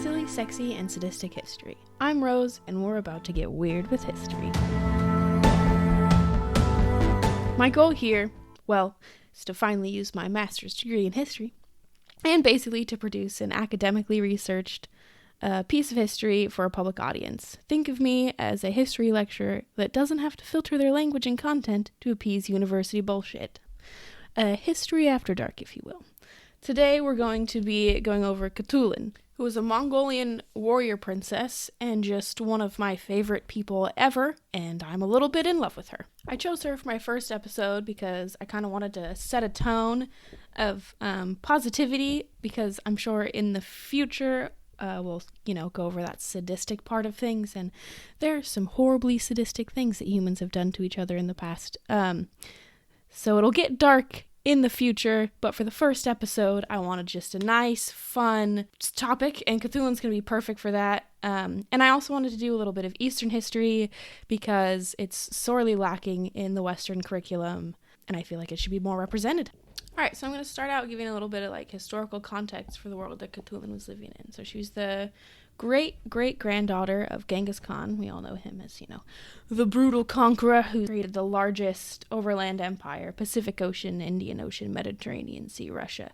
Silly, Sexy, and Sadistic History. I'm Rose, and we're about to get weird with history. My goal here, well, is to finally use my master's degree in history, and basically to produce an academically researched piece of history for a public audience. Think of me as a history lecturer that doesn't have to filter their language and content to appease university bullshit. History after dark, if you will. Today we're going to be going over Khutulun, who was a Mongolian warrior princess and just one of my favorite people ever, and I'm a little bit in love with her. I chose her for my first episode because I kind of wanted to set a tone of positivity, because I'm sure in the future we'll, go over that sadistic part of things, and there are some horribly sadistic things that humans have done to each other in the past. So it'll get dark in the future, but for the first episode, I wanted just a nice, fun topic, and Khutulun's going to be perfect for that. And I also wanted to do a little bit of Eastern history because it's sorely lacking in the Western curriculum, and I feel like it should be more represented. Alright, so I'm going to start out giving a little bit of historical context for the world that Khutulun was living in. So she was the great-great-granddaughter of Genghis Khan. We all know him as, the brutal conqueror who created the largest overland empire, Pacific Ocean, Indian Ocean, Mediterranean Sea, Russia.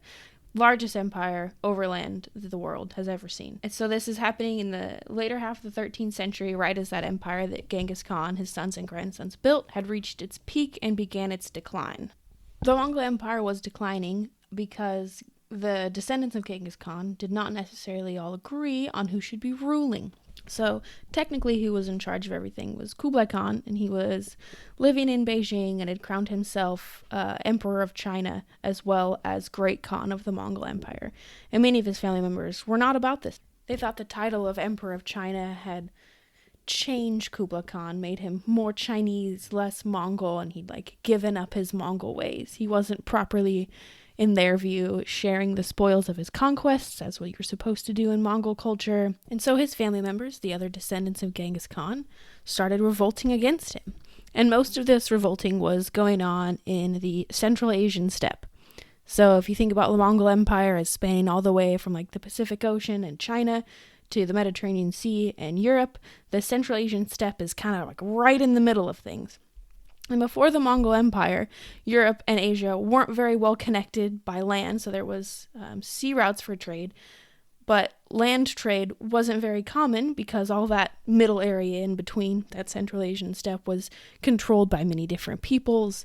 Largest empire overland that the world has ever seen. And so this is happening in the later half of the 13th century, right as that empire that Genghis Khan, his sons and grandsons built, had reached its peak and began its decline. The Mongol Empire was declining because the descendants of Genghis Khan did not necessarily all agree on who should be ruling. So technically who was in charge of everything was Kublai Khan, and he was living in Beijing and had crowned himself Emperor of China as well as Great Khan of the Mongol Empire. And many of his family members were not about this. They thought the title of Emperor of China had changed Kublai Khan, made him more Chinese, less Mongol, and he'd given up his Mongol ways. He wasn't properly, in their view, sharing the spoils of his conquests, as what you're supposed to do in Mongol culture. And so his family members, the other descendants of Genghis Khan, started revolting against him. And most of this revolting was going on in the Central Asian steppe. So if you think about the Mongol Empire as spanning all the way from the Pacific Ocean and China to the Mediterranean Sea and Europe, the Central Asian steppe is kind of right in the middle of things. And before the Mongol Empire, Europe and Asia weren't very well connected by land, so there was sea routes for trade, but land trade wasn't very common because all that middle area in between, that Central Asian steppe, was controlled by many different peoples.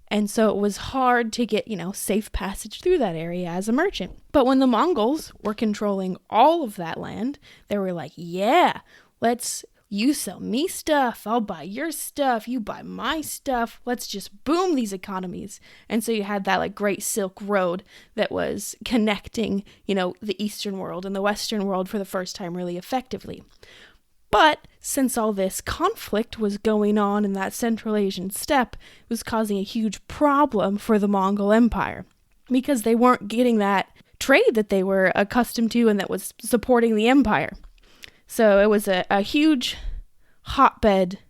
And so it was hard to get, safe passage through that area as a merchant. But when the Mongols were controlling all of that land, they were like, yeah, you sell me stuff, I'll buy your stuff, you buy my stuff, let's just boom these economies. And so you had that Great Silk Road that was connecting, the Eastern world and the Western world for the first time really effectively. But since all this conflict was going on in that Central Asian steppe, it was causing a huge problem for the Mongol Empire because they weren't getting that trade that they were accustomed to and that was supporting the empire. So it was a huge hotbed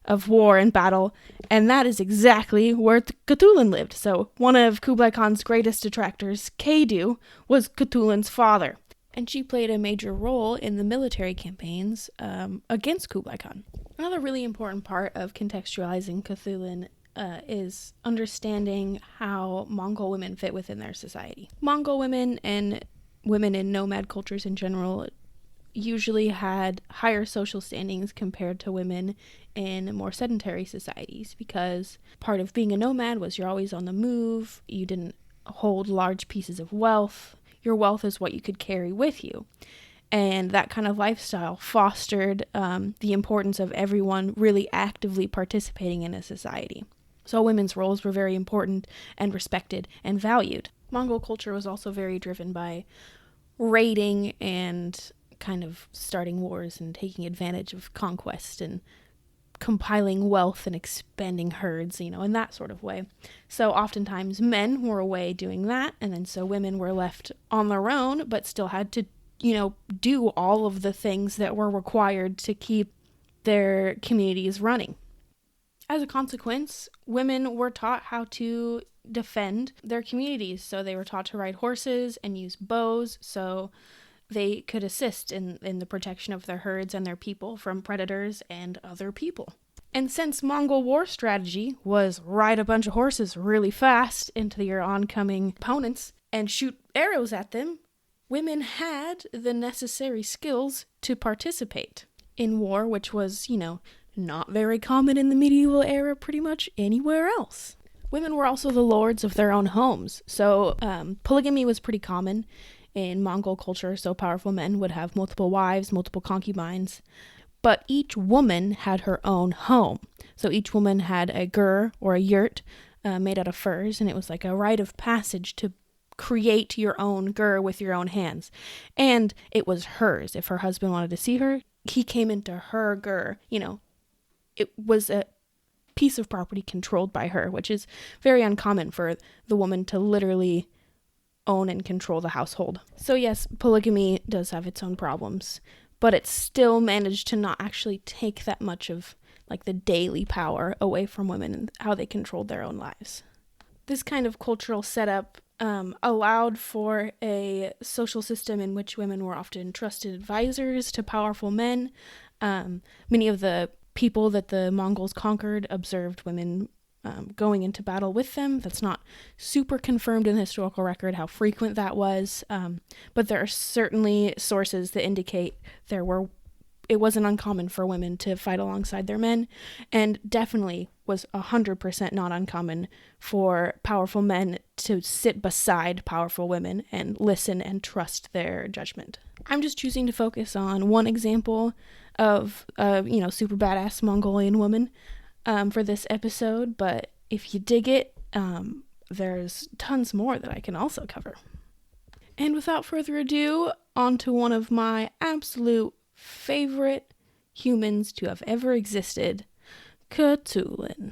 of war and battle, and that is exactly where Khutulun lived. So one of Kublai Khan's greatest detractors, Kadu, was Khutulun's father. And she played a major role in the military campaigns against Kublai Khan. Another really important part of contextualizing Khutulun is understanding how Mongol women fit within their society. Mongol women and women in nomad cultures in general usually had higher social standings compared to women in more sedentary societies, because part of being a nomad was you're always on the move, you didn't hold large pieces of wealth. Your wealth is what you could carry with you. And that kind of lifestyle fostered the importance of everyone really actively participating in a society. So women's roles were very important and respected and valued. Mongol culture was also very driven by raiding and kind of starting wars and taking advantage of conquest and compiling wealth and expanding herds, in that sort of way. So oftentimes men were away doing that, and then so women were left on their own, but still had to, do all of the things that were required to keep their communities running. As a consequence, women were taught how to defend their communities. So they were taught to ride horses and use bows. So they could assist in the protection of their herds and their people from predators and other people. And since Mongol war strategy was ride a bunch of horses really fast into your oncoming opponents and shoot arrows at them, women had the necessary skills to participate in war, which was, not very common in the medieval era pretty much anywhere else. Women were also the lords of their own homes, so polygamy was pretty common in Mongol culture, so powerful men would have multiple wives, multiple concubines, but each woman had her own home. So each woman had a gur or a yurt made out of furs, and it was like a rite of passage to create your own gur with your own hands. And it was hers. If her husband wanted to see her, he came into her gur. It was a piece of property controlled by her, which is very uncommon for the woman to literally own and control the household. So yes, polygamy does have its own problems, but it still managed to not actually take that much of like the daily power away from women and how they controlled their own lives. This kind of cultural setup allowed for a social system in which women were often trusted advisors to powerful men. Many of the people that the Mongols conquered observed women going into battle with them. That's not super confirmed in the historical record how frequent that was, but there are certainly sources that indicate it wasn't uncommon for women to fight alongside their men, and definitely was 100% not uncommon for powerful men to sit beside powerful women and listen and trust their judgment. I'm just choosing to focus on one example of super badass Mongolian woman for this episode, but if you dig it, there's tons more that I can also cover. And without further ado, on to one of my absolute favorite humans to have ever existed, Khutulun.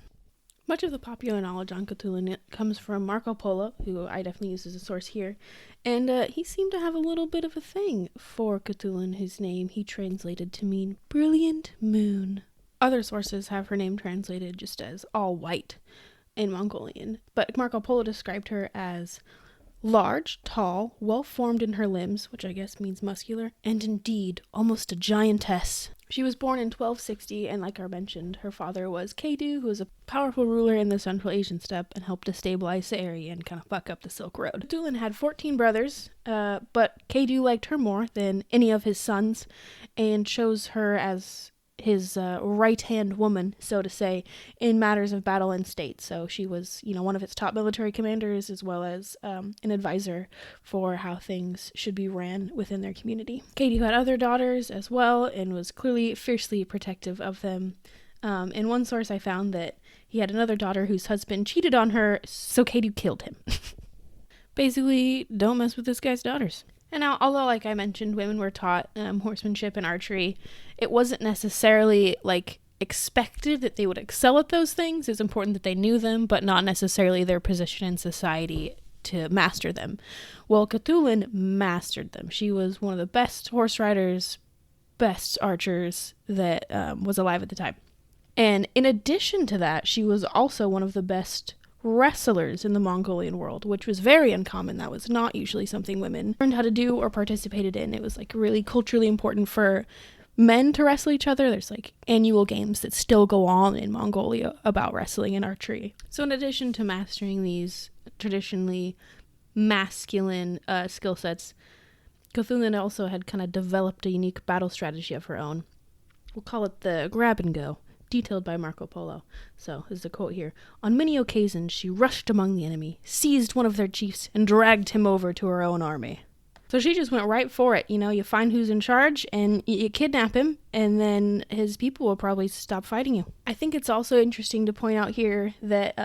Much of the popular knowledge on Khutulun comes from Marco Polo, who I definitely use as a source here, and he seemed to have a little bit of a thing for Khutulun, whose name he translated to mean brilliant moon. Other sources have her name translated just as all white in Mongolian, but Marco Polo described her as large, tall, well-formed in her limbs, which I guess means muscular, and indeed almost a giantess. She was born in 1260, and like I mentioned, her father was Kadu, who was a powerful ruler in the Central Asian steppe and helped to stabilize the area and kind of buck up the Silk Road. Khutulun had 14 brothers, but Kadu liked her more than any of his sons and chose her as his right-hand woman, so to say, in matters of battle and state. So she was, one of his top military commanders, as well as an advisor for how things should be ran within their community. Kadu had other daughters as well, and was clearly fiercely protective of them. In one source I found that he had another daughter whose husband cheated on her, so Kadu killed him. Basically, don't mess with this guy's daughters. And now, although, like I mentioned, women were taught horsemanship and archery, it wasn't necessarily, expected that they would excel at those things. It's important that they knew them, but not necessarily their position in society to master them. Well, Khutulun mastered them. She was one of the best horse riders, best archers that was alive at the time. And in addition to that, she was also one of the best wrestlers in the Mongolian world, which was very uncommon. That was not usually something women learned how to do or participated in. It was really culturally important for men to wrestle each other. There's annual games that still go on in Mongolia about wrestling and archery. So in addition to mastering these traditionally masculine skill sets, Khutulun also had kind of developed a unique battle strategy of her own. We'll call it the grab and go, detailed by Marco Polo. So, this is a quote here. On many occasions, she rushed among the enemy, seized one of their chiefs, and dragged him over to her own army. So she just went right for it. You find who's in charge, and you kidnap him, and then his people will probably stop fighting you. I think it's also interesting to point out here that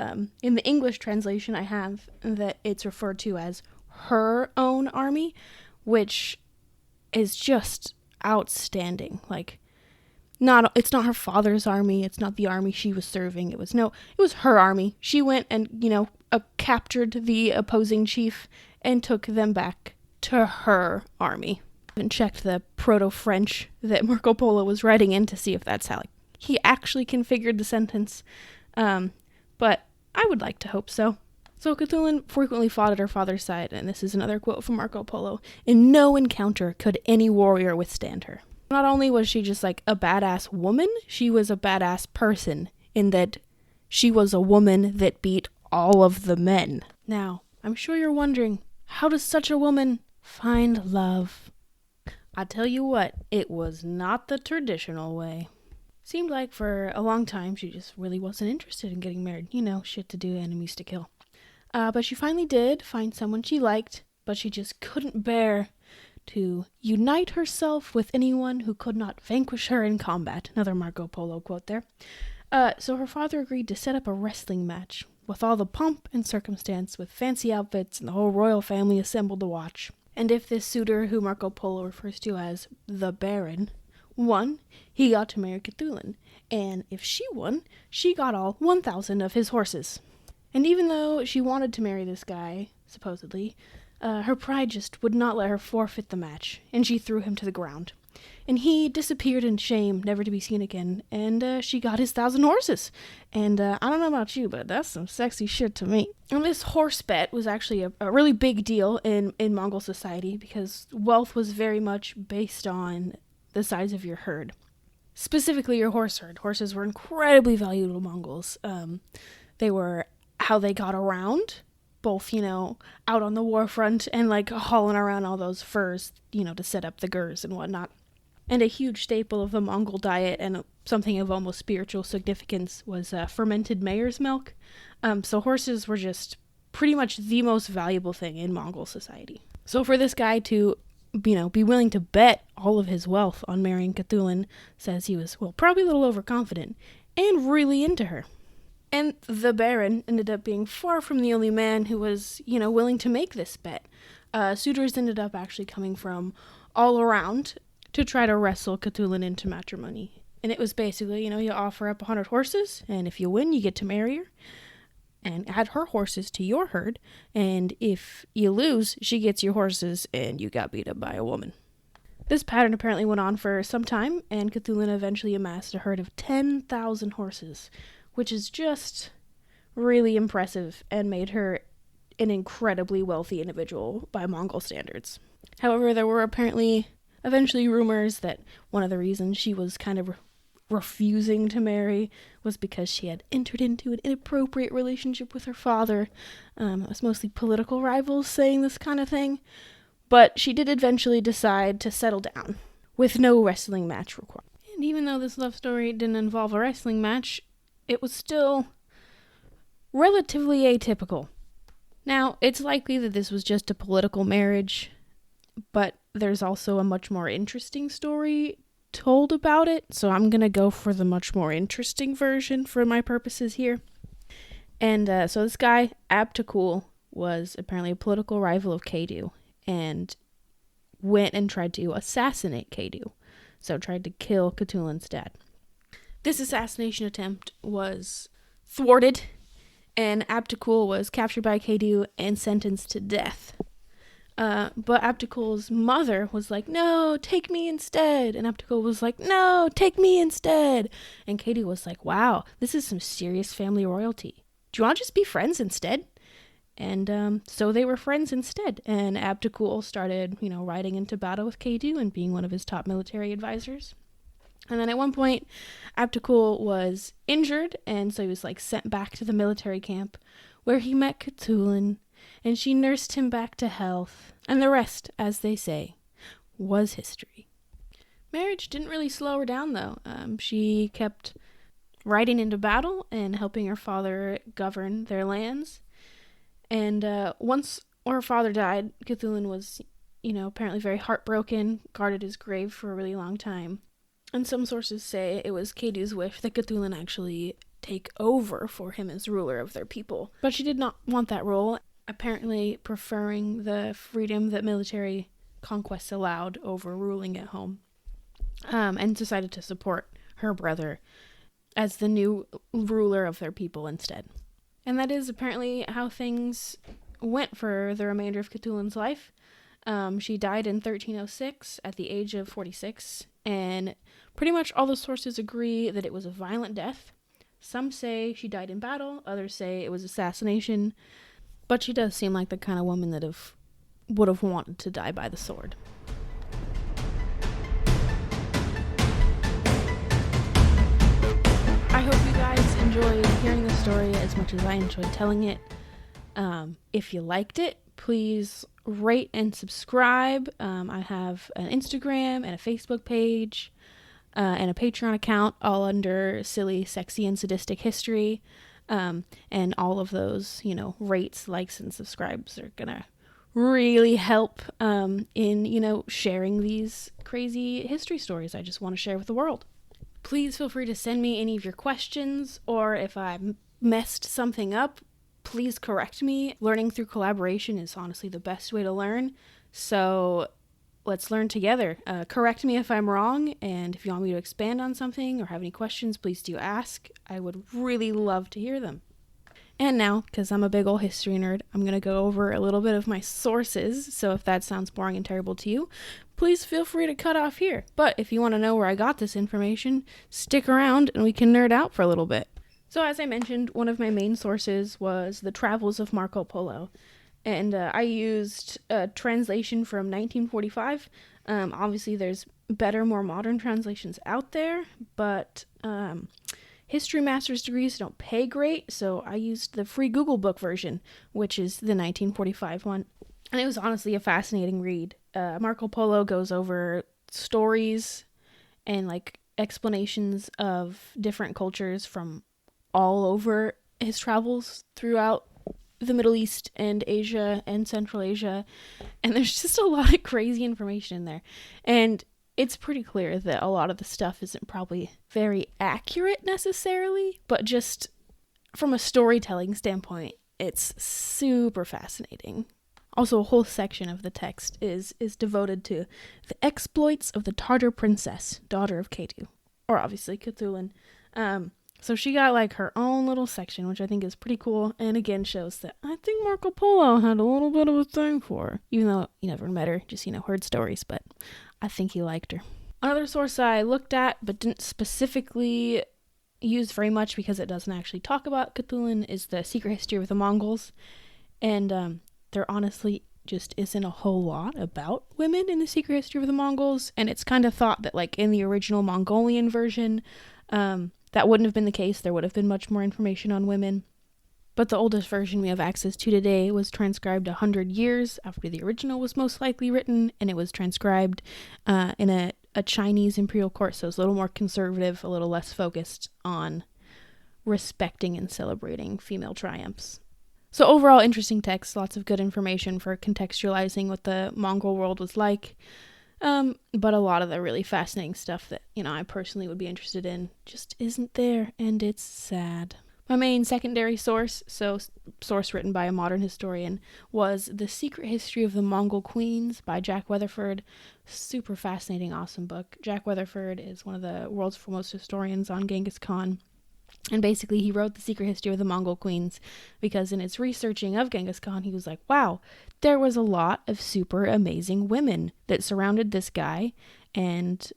in the English translation I have, that it's referred to as her own army, which is just outstanding. It's not her father's army. It's not the army she was serving. It was her army. She went and, captured the opposing chief and took them back to her army. And checked the proto-French that Marco Polo was writing in to see if that's how he actually configured the sentence. But I would like to hope so. So Khutulun frequently fought at her father's side, and this is another quote from Marco Polo. In no encounter could any warrior withstand her. Not only was she just like a badass woman, she was a badass person in that she was a woman that beat all of the men. Now, I'm sure you're wondering, how does such a woman find love? I tell you what, it was not the traditional way. Seemed like for a long time she just really wasn't interested in getting married. You know, shit to do, enemies to kill. But she finally did find someone she liked, but she just couldn't bear to unite herself with anyone who could not vanquish her in combat. Another Marco Polo quote there. So her father agreed to set up a wrestling match with all the pomp and circumstance, with fancy outfits and the whole royal family assembled to watch. And if this suitor, who Marco Polo refers to as the Baron, won, he got to marry Khutulun. And if she won, she got all 1,000 of his horses. And even though she wanted to marry this guy, supposedly, her pride just would not let her forfeit the match, and she threw him to the ground. And he disappeared in shame, never to be seen again, and she got his 1,000 horses. And I don't know about you, but that's some sexy shit to me. And this horse bet was actually a really big deal in Mongol society, because wealth was very much based on the size of your herd. Specifically your horse herd. Horses were incredibly valuable to Mongols. They were how they got around, both, out on the war front and like hauling around all those furs, to set up the gers and whatnot. And a huge staple of the Mongol diet and something of almost spiritual significance was fermented mare's milk. So horses were just pretty much the most valuable thing in Mongol society. So for this guy to, be willing to bet all of his wealth on marrying Khutulun, says he was, probably a little overconfident and really into her. And the Baron ended up being far from the only man who was, willing to make this bet. Suitors ended up actually coming from all around to try to wrestle Khutulun into matrimony. And it was basically, you offer up 100 horses, and if you win, you get to marry her and add her horses to your herd. And if you lose, she gets your horses, and you got beat up by a woman. This pattern apparently went on for some time, and Khutulun eventually amassed a herd of 10,000 horses, which is just really impressive and made her an incredibly wealthy individual by Mongol standards. However, there were eventually rumors that one of the reasons she was kind of refusing to marry was because she had entered into an inappropriate relationship with her father. It was mostly political rivals saying this kind of thing, but she did eventually decide to settle down with no wrestling match required. And even though this love story didn't involve a wrestling match, it was still relatively atypical. Now, it's likely that this was just a political marriage, but there's also a much more interesting story told about it, so I'm going to go for the much more interesting version for my purposes here. And so this guy, Abtakul, was apparently a political rival of Kadu, and went and tried to assassinate Kadu, so tried to kill Khutulun's dad. This assassination attempt was thwarted, and Abtakul was captured by Kadu and sentenced to death. But Abtakul's mother was like, "No, take me instead." And Abtakul was like, "No, take me instead." And Kadu was like, "Wow, this is some serious family royalty. Do you want to just be friends instead?" And so they were friends instead. And Abtakul started, riding into battle with Kadu and being one of his top military advisors. And then at one point, Abtakul was injured, and so he was sent back to the military camp, where he met Khutulun, and she nursed him back to health. And the rest, as they say, was history. Marriage didn't really slow her down, though. She kept riding into battle and helping her father govern their lands. And once her father died, Khutulun was, apparently very heartbroken, guarded his grave for a really long time. And some sources say it was Kadu's wish that Khutulun actually take over for him as ruler of their people. But she did not want that role, apparently preferring the freedom that military conquests allowed over ruling at home, and decided to support her brother as the new ruler of their people instead. And that is apparently how things went for the remainder of Khutulun's life. She died in 1306 at the age of 46, and pretty much all the sources agree that it was a violent death. Some say she died in battle, others say it was assassination. But she does seem like the kind of woman that would have wanted to die by the sword. I hope you guys enjoyed hearing the story as much as I enjoyed telling it. If you liked it, please rate and subscribe. I have an Instagram and a Facebook page and a Patreon account, all under Silly, Sexy, and Sadistic History. And all of those, rates, likes, and subscribes are gonna really help in, sharing these crazy history stories I just want to share with the world. Please feel free to send me any of your questions, or if I messed something up, please correct me. Learning through collaboration is honestly the best way to learn, so let's learn together. Correct me if I'm wrong, and if you want me to expand on something or have any questions, please do ask. I would really love to hear them. And now, because I'm a big old history nerd, I'm going to go over a little bit of my sources, so if that sounds boring and terrible to you, please feel free to cut off here. But if you want to know where I got this information, stick around and we can nerd out for a little bit. So as I mentioned, one of my main sources was the Travels of Marco Polo. And I used a translation from 1945. Obviously, there's better, more modern translations out there, but history master's degrees don't pay great, so I used the free GoogleBook version, which is the 1945 one. And it was honestly a fascinating read. Marco Polo goes over stories and explanations of different cultures from all over his travels throughout the Middle East and Asia and Central Asia, and there's just a lot of crazy information in there, and it's pretty clear that a lot of the stuff isn't probably very accurate necessarily, but just from a storytelling standpoint, it's super fascinating. Also, a whole section of the text is devoted to the exploits of the Tartar princess, daughter of Khatu, or obviously Khutulun. So she got her own little section, which I think is pretty cool, and again shows that I think Marco Polo had a little bit of a thing for her, even though you never met her, just heard stories, but I think he liked her. Another source I looked at but didn't specifically use very much because it doesn't actually talk about Khutulun is the Secret History of the Mongols, and there honestly just isn't a whole lot about women in the Secret History of the Mongols, and it's kind of thought that in the original Mongolian version, that wouldn't have been the case. There would have been much more information on women. But the oldest version we have access to today was transcribed 100 years after the original was most likely written, and it was transcribed in a Chinese imperial court, so it's a little more conservative, a little less focused on respecting and celebrating female triumphs. So overall, interesting text, lots of good information for contextualizing what the Mongol world was like. But a lot of the really fascinating stuff that, I personally would be interested in just isn't there, and it's sad. My main secondary source written by a modern historian, was The Secret History of the Mongol Queens by Jack Weatherford. Super fascinating, awesome book. Jack Weatherford is one of the world's foremost historians on Genghis Khan. And basically, he wrote The Secret History of the Mongol Queens because in his researching of Genghis Khan, he was like, wow, there was a lot of super amazing women that surrounded this guy and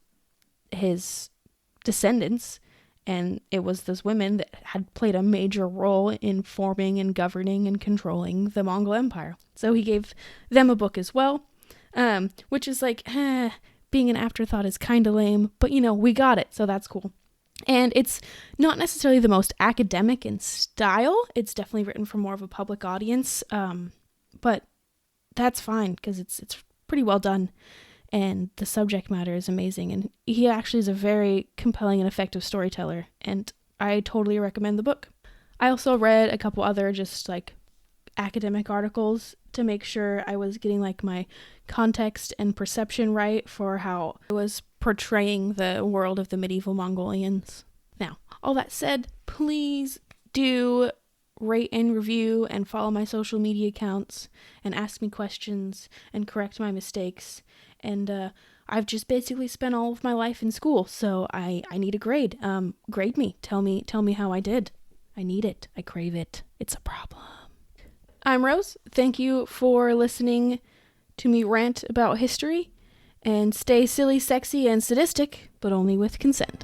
his descendants. And it was those women that had played a major role in forming and governing and controlling the Mongol Empire. So he gave them a book as well, which is being an afterthought is kind of lame, but we got it, so that's cool. And it's not necessarily the most academic in style. It's definitely written for more of a public audience, but that's fine because it's pretty well done, and the subject matter is amazing. And he actually is a very compelling and effective storyteller, and I totally recommend the book. I also read a couple other just academic articles to make sure I was getting my context and perception right for how I was portraying the world of the medieval Mongolians. Now, all that said, please do rate and review and follow my social media accounts and ask me questions and correct my mistakes. And I've just basically spent all of my life in school, so I need a grade. Grade me. Tell me how I did. I need it. I crave it. It's a problem. I'm Rose. Thank you for listening to me rant about history, and stay silly, sexy, and sadistic, but only with consent.